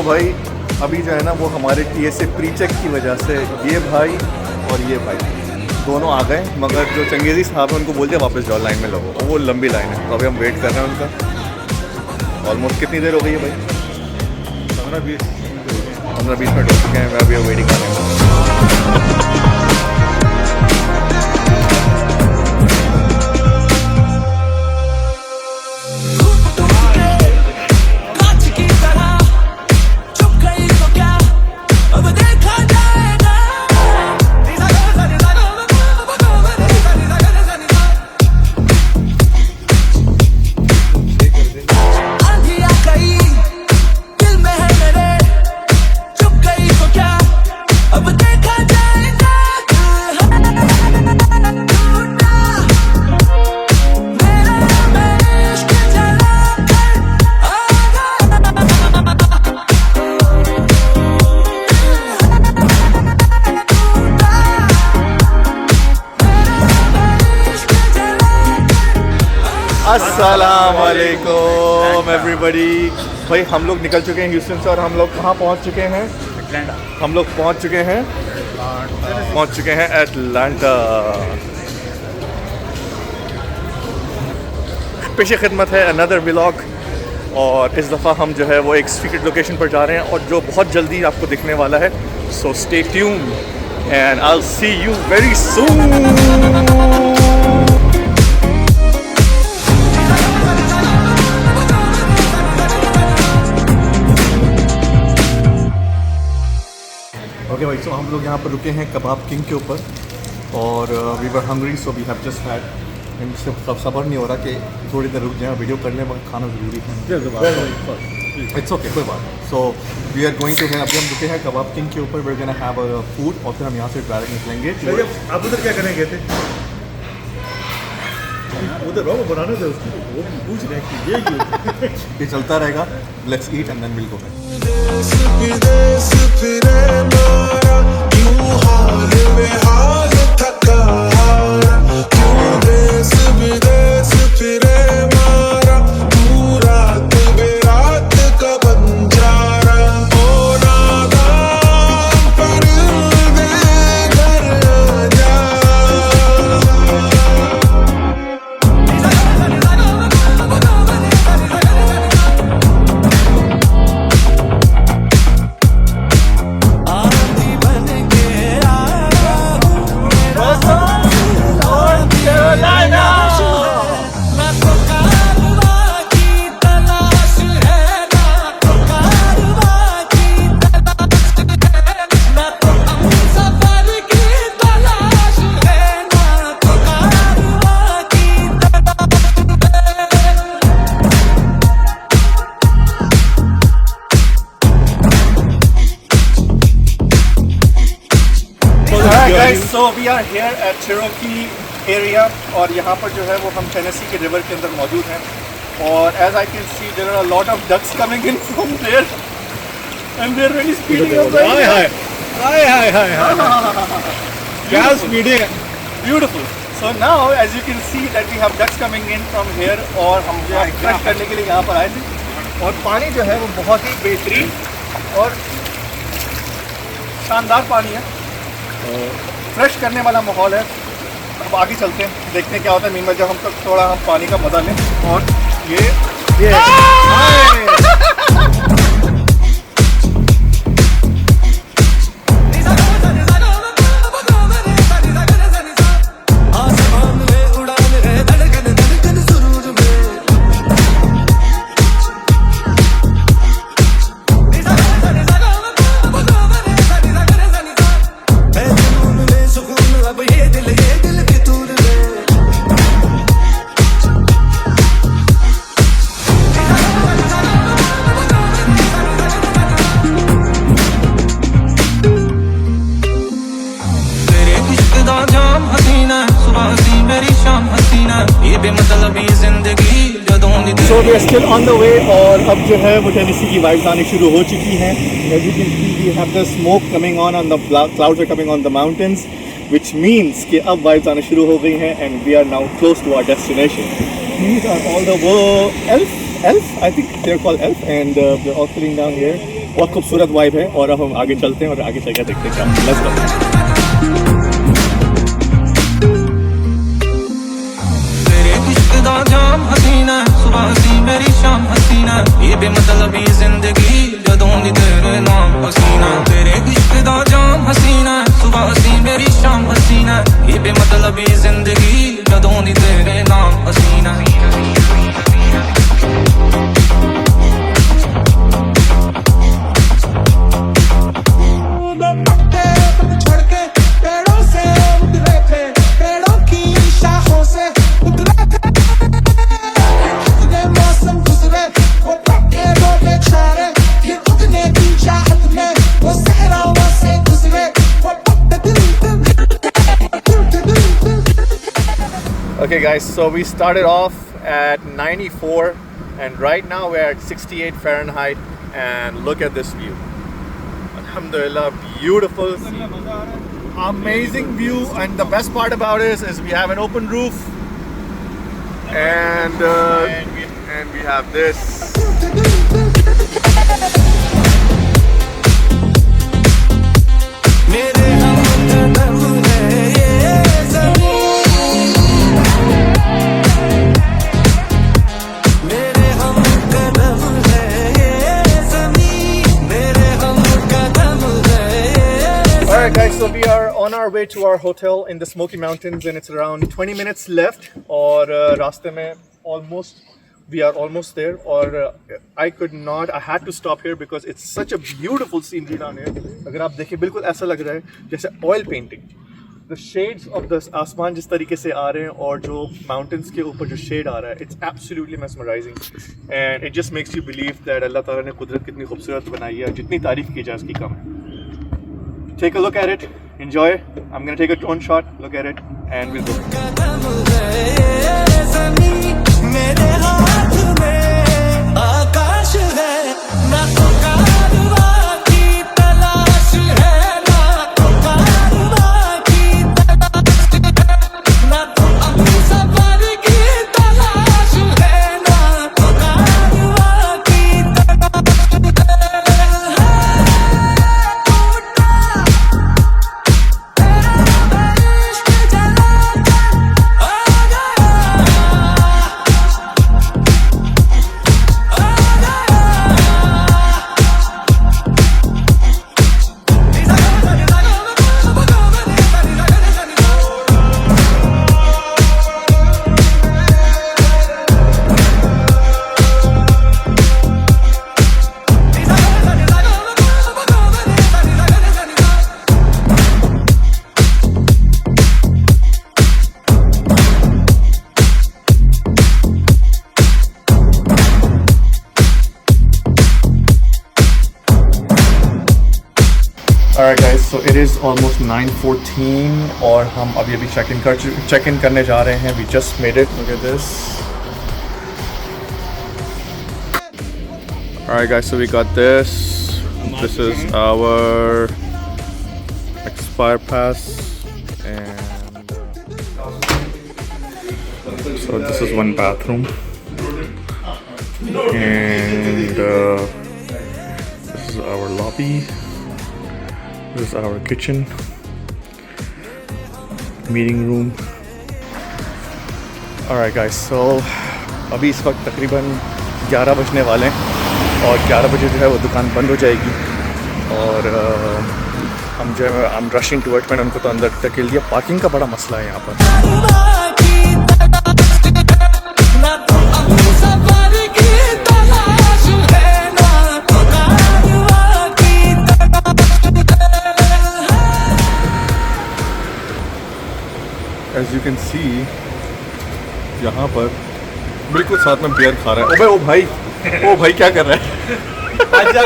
भाई अभी जो है ना वो हमारे TSA प्री चेक की वजह से ये भाई और ये भाई दोनों आ गए, मगर जो चंगेज़ी साहब हैं उनको बोल दिया वापस जाओ, लाइन में लगो, और वो लंबी लाइन है। तो अभी हम वेट कर रहे हैं उनका। ऑलमोस्ट कितनी देर हो गई है भाई? 15-20 मिनट हो चुके हैं। मैं अभी वेटिंग कर रहा हूँ। अस्सलाम वालेकुम एवरीबडी। भाई हम लोग निकल चुके हैं ह्यूस्टन से, और हम लोग कहाँ पहुँच चुके हैं? अटलांटा। हम लोग पहुँच चुके हैं अटलांटा। पेशे खिदमत है अनदर व्लॉग, और इस दफ़ा हम जो है वो एक सीक्रेट लोकेशन पर जा रहे हैं, और जो बहुत जल्दी आपको दिखने वाला है। So stay tuned and I will see you very soon. Okay भाई, सो हम लोग यहाँ पर रुके हैं कबाब किंग के ऊपर, और we were hungry, so we have just had. इनसे सब सब्र नहीं हो रहा कि थोड़ी देर रुक जाए, वीडियो करने में खाना ज़रूरी है। इट्स ओके, कोई बात नहीं। So we are going to है, अभी हम रुके हैं कबाब किंग के ऊपर, we are gonna have a food, और फिर हम यहाँ से डायरेक्ट निकलेंगे। आप उधर क्या करने गए थे? उधर वो बनाने थे उसको, वो पूछ रहे हैं कि ये क्यों? ये चलता रहेगा। Let's eat and then will go. So we are here at Cherokee area, और यहाँ पर जो है वो हम टेनेसी के रिवर के अंदर मौजूद हैं, और as I can see there are a lot of ducks coming in from there and they are very speeding up. क्या स्पीडिंग है, beautiful. So now as you can see that we have ducks coming in from here, और हम जो है fresh करने के लिए यहाँ पर आए थे, और पानी जो है वो बहुत ही बेहतरीन और शानदार पानी है, फ्रेश करने वाला माहौल है। अब आगे चलते हैं, देखते हैं क्या होता है। मीनवाइल जब हम तक थोड़ा हम पानी का मजा लें, और ये so we are still on the way, और अब जो है वो टेनेसी की वाइब्स आनी शुरू हो चुकी हैं। As you can see we have the smoke coming on the clouds are coming on the mountains, which means कि अब वाइब्स आने शुरू हो गई हैं, and we are now close to our destination. These are all the elf, I think they're called elf, and they're all sitting down here. बहुत खूबसूरत vibe है और अब हम आगे चलते हैं और आगे चल के देखते हैं क्या। Let's go. जाम हसीना सुबह सी मेरी शाम हसीना ये बेमतलबी जिंदगी जदों दी तेरे नाम हसीना तेरे इश्क दा जाम हसीना सुबह सी मेरी शाम हसीना ये बेमतलबी जिंदगी जदों दी तेरे नाम हसीना Okay guys, so we started off at 94 and right now we're at 68 Fahrenheit and look at this view. Alhamdulillah, beautiful, amazing view, and the best part about it is we have an open roof and we have this. Alright guys, so we are on our way to our hotel in the Smoky Mountains and it's around 20 minutes left और रास्ते में we are almost there और I had to stop here because it's such a beautiful scenery down here. अगर आप देखें बिल्कुल ऐसा लग रहा है जैसे oil painting. The shades of the आसमान जिस तरीके से आ रहे हैं और जो mountains के ऊपर जो shade आ रहा है, it's absolutely mesmerizing and it just makes you believe that अल्लाह ताला ने कुदरत कितनी खूबसूरत बनाई है, जितनी तारीफ की जाए उसकी कम है. Take a look at it, enjoy it. I'm gonna take a drone shot, look at it, and we'll go. Alright guys, so it is almost 9:14 और हम अभी check in करने जा रहे हैं. We just made it. Look at this. Alright guys, so we got this. This is our Expire Pass and so this is one bathroom and this is our lobby. This is our kitchen, meeting room. Alright guys, so अभी इस वक्त तकरीबन 11 बजने वाले हैं और 11 बजे जो है वो दुकान बंद हो जाएगी और हम जो है I'm rushing towards मैंने उनको तो अंदर धकेल दिया. पार्किंग का बड़ा मसला है यहाँ पर. As you can see, यहाँ पर बिल्कुल साथ में बियर खा रहा है. ओ भाई क्या कर रहा है? आजा.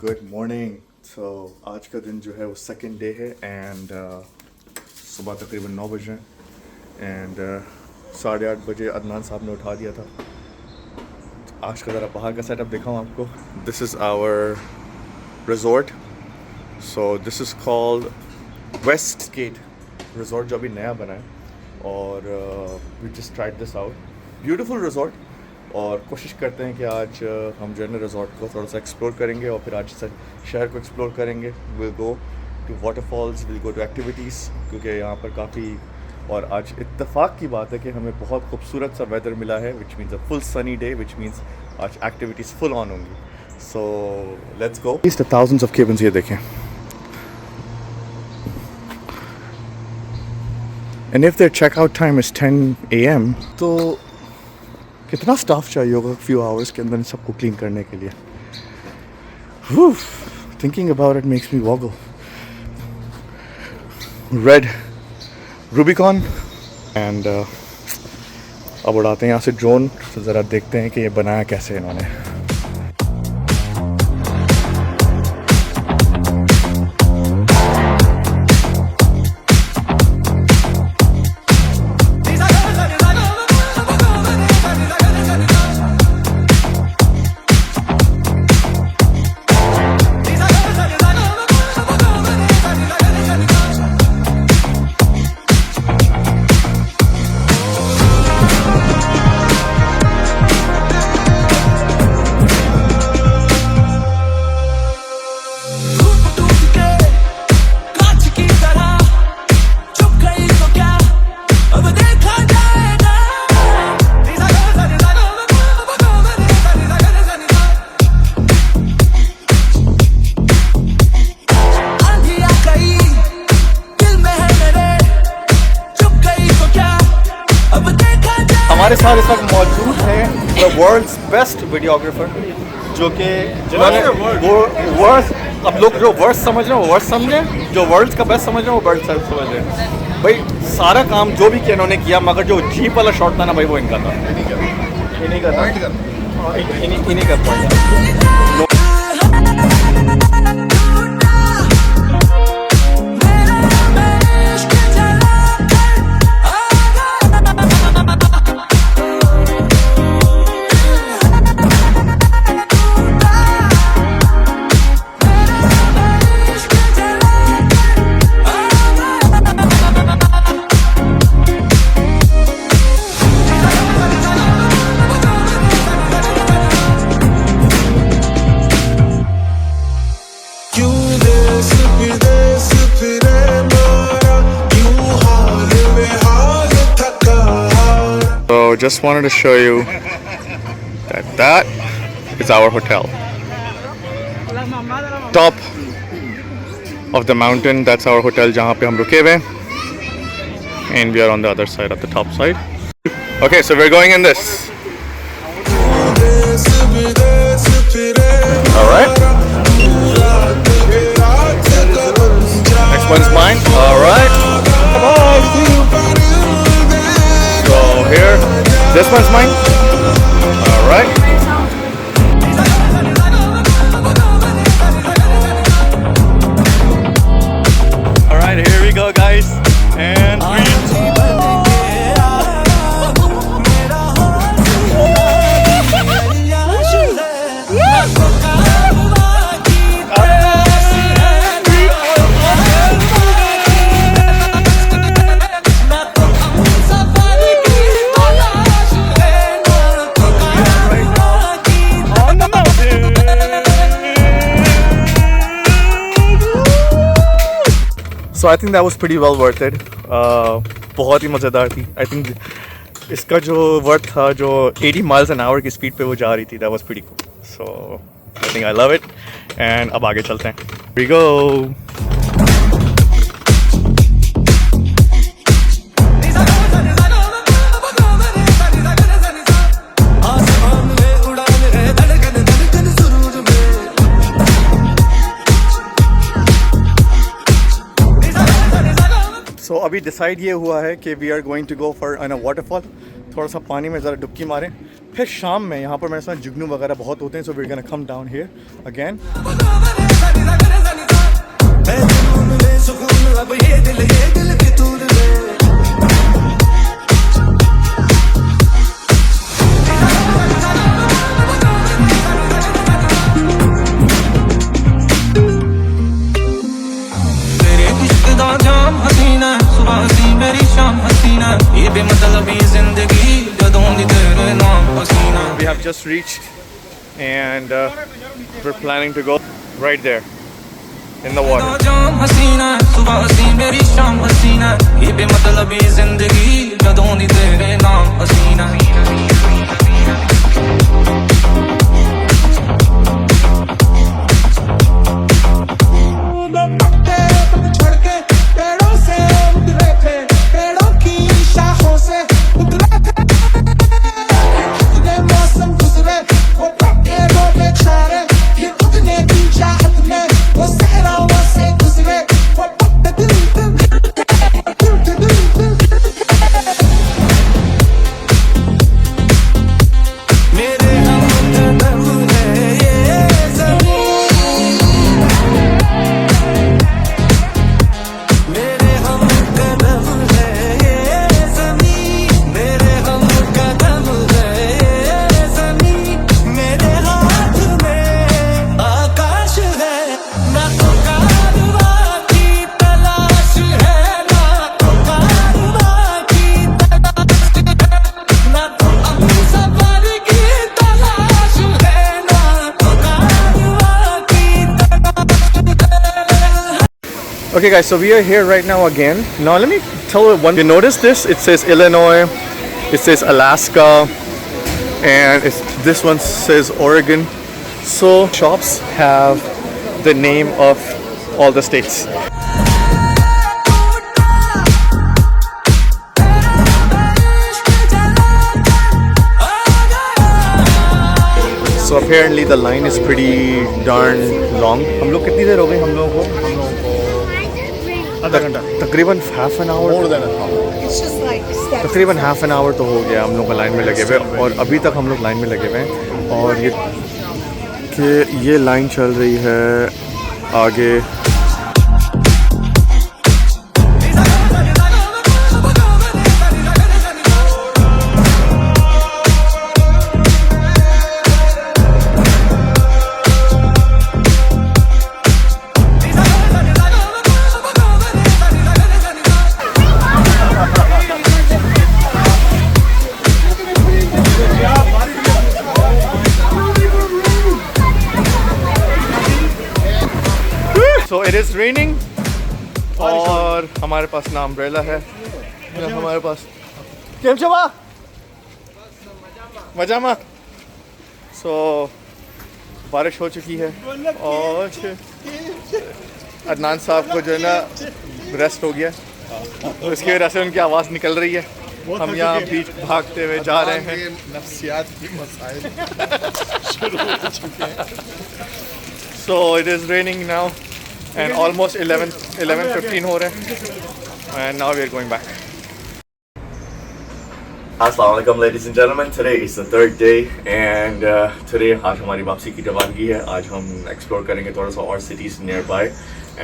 Good morning. So आज का दिन जो है वो सेकेंड डे है एंड सुबह तकरीबन 9 बजे एंड 8:30 बजे अदनान साहब ने उठा दिया था. आज का ज़रा बाहर का सेटअप दिखाऊँ आपको. This is our resort so this is called West Gate resort, जो अभी नया बना है, और we just tried this out. Beautiful resort. और कोशिश करते हैं कि आज हम जो है ना रिजॉर्ट को थोड़ा सा एक्सप्लोर करेंगे और फिर आज शहर को एक्सप्लोर करेंगे. Will go to waterfalls, will go to activities, क्योंकि यहाँ पर काफ़ी, और आज इत्तेफाक की बात है कि हमें बहुत खूबसूरत सा वेदर मिला है, which means a full sunny day, which means आज एक्टिविटीज़ फुल ऑन होंगी. So let's go. इस थाउजेंड्स ऑफ केबिन्स ये देखें. And if there checkout time is 10 AM, तो कितना स्टाफ चाहिए होगा फ्यू आवर्स के अंदर इन सबको क्लीन करने के लिए. Thinking about it makes me woggle. Red Rubicon. And अब उड़ाते हैं यहाँ से ड्रोन, तो ज़रा देखते हैं कि ये बनाया कैसे इन्होंने. हमारे साथ इस वक्त मौजूद है द वर्ल्ड्स बेस्ट वीडियोग्राफर, जो कि जिन्होंने वो वर्ड्स, अब लोग जो वर्ड्स समझ रहे हैं वो वर्ड्स समझें, जो वर्ल्ड्स का बेस्ट समझ रहे हैं वो वर्ल्ड्स समझ रहे हैं. भाई सारा काम जो भी किया इन्होंने किया, मगर जो जीप वाला शॉट था ना भाई, वो इनका था. इन्हीं का था, इन्हीं का point. So just wanted to show you that is our hotel. Top of the mountain, that's our hotel जहाँ पे हम रुके हुए हैं. And we are on the other side of the top side. Okay, so we're going in this. All right. Next one's mine. All right. Bye. So here, this one's mine. All right. All right, here we go, guys. And So I think that was pretty well worth it. बहुत ही मज़ेदार थी. I think इसका जो worth था, जो 80 miles an hour की speed पे वो जा रही थी, that was pretty cool. So I think I love it. And अब आगे चलते हैं. Here we go. So अभी डिसाइड ये हुआ है कि we are going to go for a waterfall. थोड़ा सा पानी में ज़रा डुबकी मारें, फिर शाम में यहाँ पर मेरे साथ जुगनू वगैरह बहुत होते हैं. So we are gonna come down here again. have just reached, and we're planning to go right there in the water. जाम हसीना सुबह हसी मेरी शाम हसीना ये बेमतलबी जिंदगी जदों दी तेरे नाम हसीना Okay guys, so we are here right now again. Now let me tell you one. You notice this? It says Illinois, it says Alaska, and this one says Oregon. So shops have the name of all the states. So apparently the line is pretty darn long. हम लोग कितनी देर हो गई हम लोगों को? आधा घंटा तकरीबन हाफ एन आवर तकरीबन हाफ एन आवर तो हो गया हम लोग का लाइन में लगे हुए, और अभी तक हम लोग लाइन में लगे हुए हैं। और ये लाइन चल रही है आगे। So it is raining और हमारे पास ना अम्ब्रेला है ना हमारे पास केम छवा मजामा। So बारिश हो चुकी है और अदनान साहब को जो है ना रेस्ट हो गया, तो इसकी वजह से उनकी आवाज़ निकल रही है। हम यहाँ बीच भागते हुए जा रहे हैं। नफ्सियात की मसाइल शुरू हो चुके हैं। So it is raining now and almost 11:15 हो रहे हैं, and now we are going back. Assalamu alaikum ladies and gentlemen, today is the third day and today आज हमारी वापसी की रवानगी है। आज हम एक्सप्लोर करेंगे थोड़ा सा और cities near by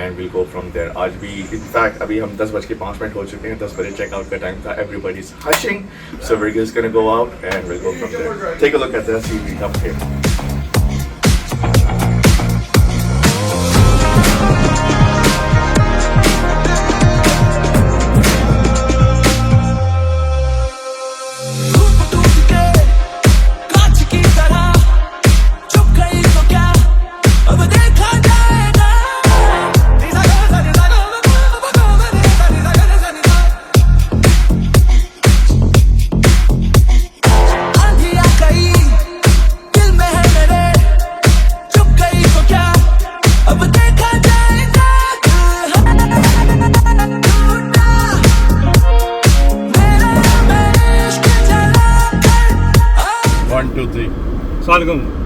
and we'll go from there. आज भी in fact अभी हम 10:05 हो चुके हैं। 10 बजे चेकआउट का टाइम था। Everybody's hushing, so we're just gonna go out and we'll go from there. Take a look at this, see we come here.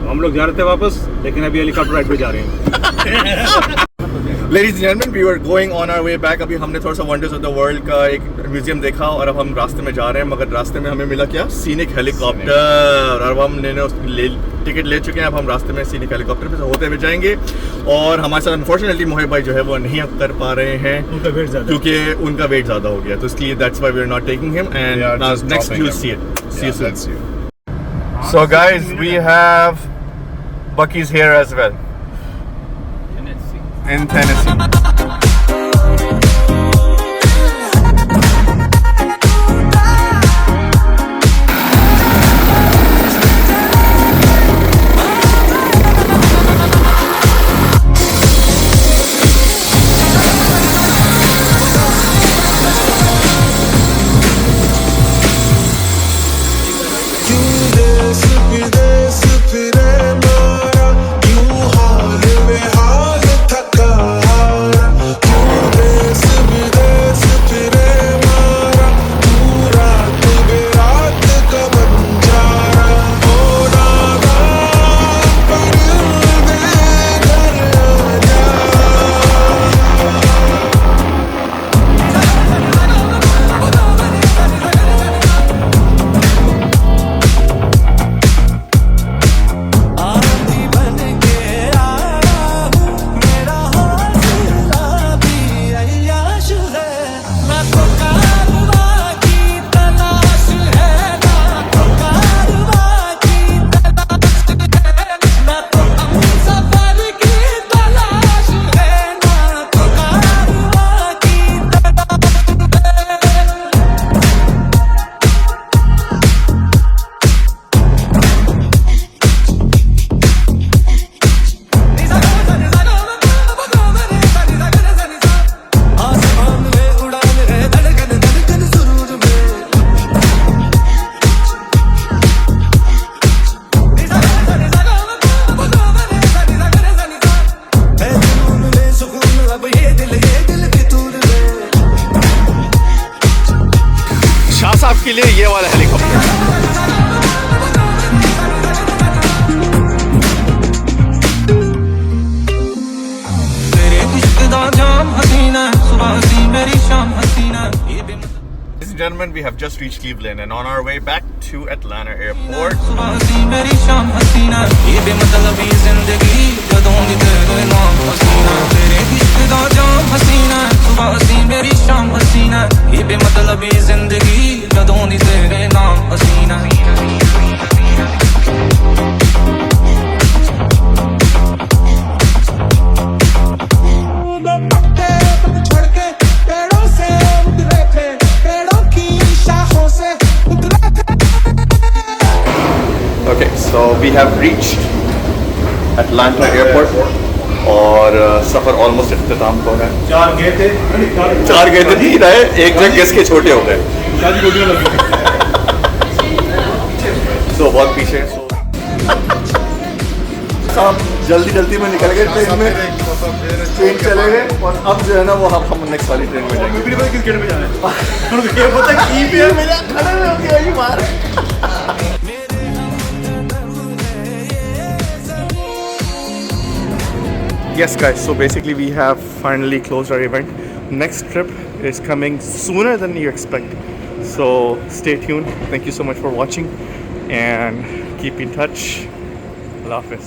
हम लोग जा रहे थे वापस, लेकिन अभी हेलीकॉप्टर राइड पे जा रहे हैं। Ladies and gentlemen, we were going on our way back. अभी हमने थोड़ा सा वंडर्स ऑफ द वर्ल्ड का एक म्यूजियम देखा और अब हम रास्ते में जा रहे हैं, मगर रास्ते में हमें मिला क्या? Scenic helicopter. और अब हमने टिकट ले चुके हैं। अब हम रास्ते में सीनिक हेलीकॉप्टर पे होते हुए जाएंगे और हमारे साथ अनफॉर्चुनेटली मोहिब भाई जो है वो नहीं कर पा रहे हैं क्योंकि उनका वेट ज़्यादा हो गया, तो इसलिए that's why we are not taking him and next you see it. See you soon. So guys, we have Buc-ee's here as well. In Tennessee. उसके लिए ये वाला हेलीकॉप्टर। तेरे इश्क दा जाम हसीना सुबह हसी मेरी शाम हसीना ये बेमतलब Ladies and gentlemen, we have just reached Cleveland and on our way back to Atlanta Airport. सुबह हसी मेरी शाम हसीना ये बेमतलबी जिंदगी जदों दी तेरे नाम हसीना तेरे इश्क दा जाम हसीना सुबह हसी मेरी शाम हसीना ये बेमतलबी जिंदगी जदों दी तेरे नाम हसीना Okay, so we have reached Atlanta Airport और सफ़र ऑलमोस्ट इख्तिताम को है। 4 गए थे 4 गए थे 3 आए, एक जगह गेस के छोटे हो गए। शादी गोटियां लगी तो बहुत पीछे हैं। सब जल्दी जल्दी में निकल गए ट्रेन चले गए और अब जो है ना वो हम नेक्स्ट वाली ट्रेन में जाएंगे। पता किस गेट पे जाना है ये पता की भी है मेरा खड़े हो गया ये बार। Yes guys, so basically we have finally closed our event. Next trip is coming sooner than you expect. So stay tuned. Thank you so much for watching and keep in touch. Allah Hafiz.